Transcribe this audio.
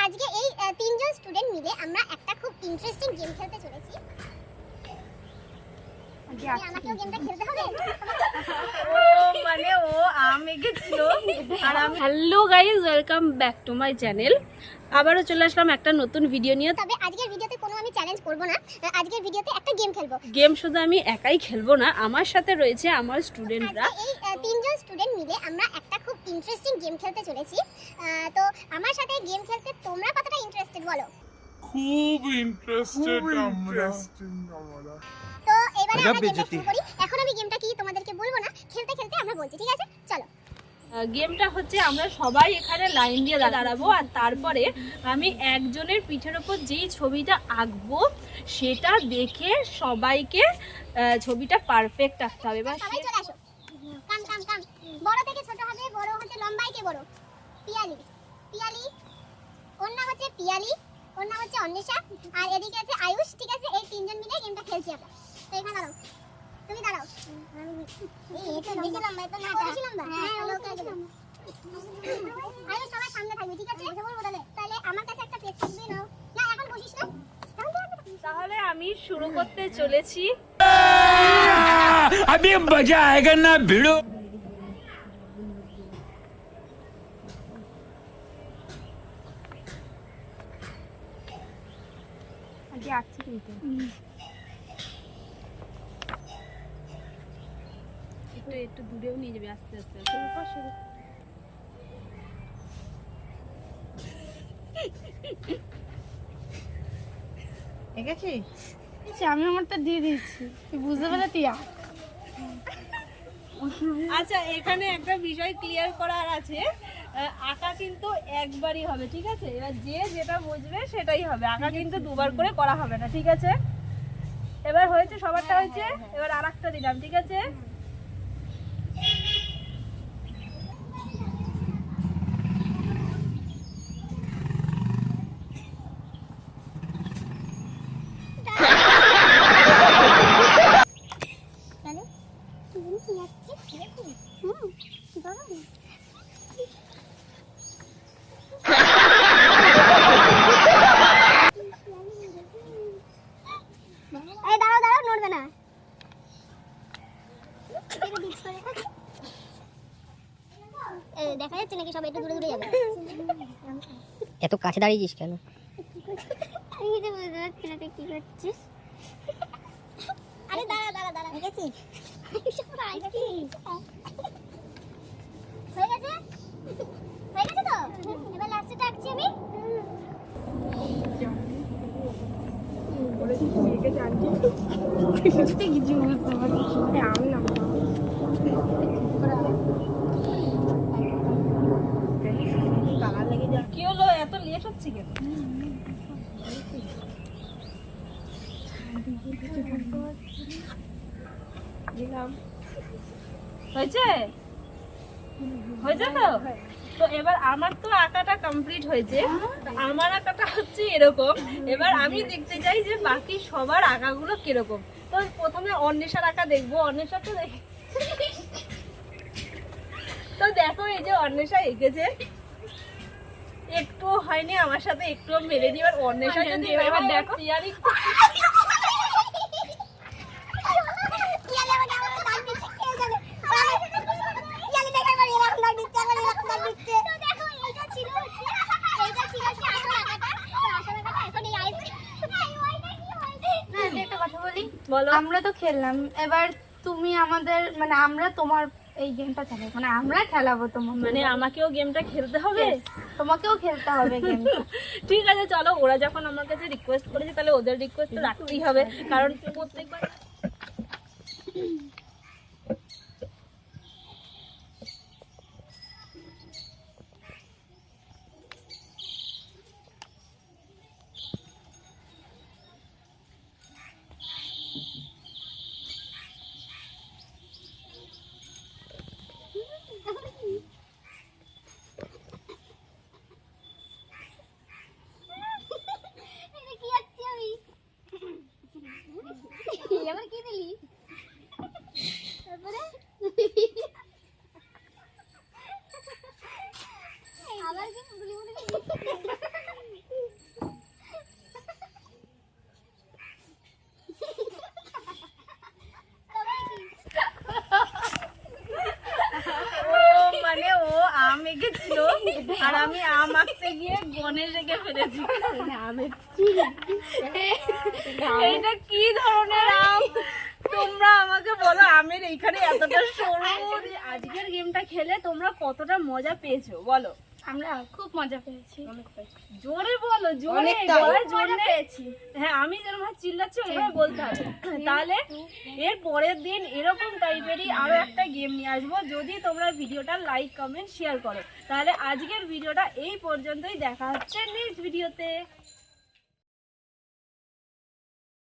আজকে এই তিনজন স্টুডেন্ট মিলে আমরা একটা খুব ইন্টারেস্টিং গেম খেলতে চলেছি। আমাকেও গেমটা খেলতে হবে। মানে ও এঁকেছিল আর আমি hello guys, welcome back to my channel. আবারও চলে আসলাম একটা নতুন ভিডিও নিয়ে। তবে আজকের ভিডিওতে কোনো আমি চ্যালেঞ্জ করব না, আজকের ভিডিওতে একটা গেম খেলবো। গেম শুধু আমি একাই খেলবো না, আমার সাথে রয়েছে আমার স্টুডেন্টরা। এই তিনজন স্টুডেন্ট মিলে আমরা একটা খুব ইন্টারেস্টিং গেম খেলতে চলেছি। তো আমার সাথে গেম খেলতে তোমরা কতটা ইন্টারেস্টেড বলো? খুব ইন্টারেস্টেড আমরা। তো এবারে আমরা গেমটা শুরু করি। এখন আমি গেমটা কি তোমাদেরকে বলবো না, খেলতে খেলতে আমরা বলছি, ঠিক আছে? চলো। গেমটা হচ্ছে আমরা সবাই এখানে লাইন দিয়ে দাঁড়াবো, আর তারপরে আমি একজনের পিঠের ওপর যেই ছবিটা আঁকবো সেটা দেখে সবাইকে ছবিটা পারফেক্ট আঁকতে হবে। সবাই চলে আসো, কাম কাম কাম। বড় থেকে ছোট হবে, বড় হচ্ছে লম্বাই কে বড়। পিয়ালি, পিয়ালি ওর নাম হচ্ছে পিয়ালি, ওর নাম হচ্ছে অন্বেষা, আর এদিকে আছে আয়ুষ। ঠিক আছে, এই তিনজন মিলে গেমটা খেলছি আমরা। তো এখানে দাঁড়াও, তুমি দাঁড়াও। এই এটা বেশি লম্বা, এটা না বেশি লম্বা। হ্যাঁ ওকে একদম। আয়ুষ সবার সামনে থাকবে, ঠিক আছে? বসে বলবো তাহলে আমার কাছে একটা পেজ থাকবে। নাও না, এখন বসিস না। তাহলে আমি শুরু করতে চলেছি। अभी मजा आएगा ना भिड़ो। আগে আঁকছি কিন্তু একটু দূরেও নিয়ে যাবে আস্তে আস্তে। আমি আমারটা দিয়ে দিচ্ছি, তুই বুঝতে পারলে তুই আঁক। আচ্ছা, এখানে একটা বিষয় ক্লিয়ার করার আছে, আঁকা কিন্তু একবারই হবে, ঠিক আছে? এবার যে যেটা বুঝবে সেটাই হবে, আঁকা কিন্তু দুবার করে করা হবে না, ঠিক আছে? এবার হয়েছে, সবারটা হয়েছে, এবার আর একটা দিলাম, ঠিক আছে? দাঁড়াও দাঁড়াও, নড়বে না। দেখা যাচ্ছে নাকি? সবাই একটু দূরে দূরে যাবে। এত কাছে দাঁড়িয়েছিস কেন? আমি তো বুঝতে পারছি না তুই কি করছিস। আরে দাঁড়া দাঁড়া দাঁড়া, ঠিক আছে? হয়ে গেছে, হয়ে গেছে তো? এবার লাস্টে আঁকছি আমি। কিছু বুঝতে পারছি আমি না। কি হলো, এত লেট হচ্ছে কেন? দিলাম, হয়েছে? হয়েছে তো? তো এবার আমার তো আঁকাটা কমপ্লিট হয়েছে। তো আমার আঁকাটা হচ্ছে এরকম। এবার আমি দেখতে চাই যে বাকি সবার আঁকাগুলো কিরকম। তো প্রথমে অন্বেষার আঁকা দেখবো। অন্বেষা তো তো দেখো, এই যে অন্বেষা এঁকেছে, একটুও হয়নি আমার সাথে, একটুও মেরে দিবার। অন্বেষা যদি এবার দেখো, পিয়ালি বলো। আমরা তো খেললাম, এবার তুমি আমাদের মানে আমরা তোমার এই গেমটা চালাবো, মানে আমরা খেলাবো তোমার, মানে আমাকেও গেমটা খেলতে হবে? তোমাকেও খেলতে হবে গেমটা। ঠিক আছে, চলো। ওরা যখন আমার কাছে রিকোয়েস্ট করেছে তাহলে ওদের রিকোয়েস্ট তো রাখতেই হবে, কারণ প্রত্যেকবার কি আঁকছি আমি? রেখেছিল আর আমি আম আঁকতে গিয়ে গণেশ রেখে ফেলেছি। এইটা কি ধরনের আম তোমরা আমাকে বলো, আমের এইখানে এতটা সরু। আজকের গেমটা খেলে তোমরা কতটা মজা পেয়েছো বলো? আমরা খুব মজা পেয়েছি। জোরে বলো, জোরে জোরে পেয়েছি। হ্যাঁ, আমি যেরকম চিল্লাচ্ছি ওইভাবে বলতে হবে। তাহলে এর পরের দিন এরকম টাইপেরই আরো একটা গেম নিয়ে আসবো, যদি তোমরা ভিডিওটা লাইক কমেন্ট শেয়ার করো। তাহলে আজকের ভিডিওটা এই পর্যন্তই, দেখা হচ্ছে নেক্সট ভিডিওতে।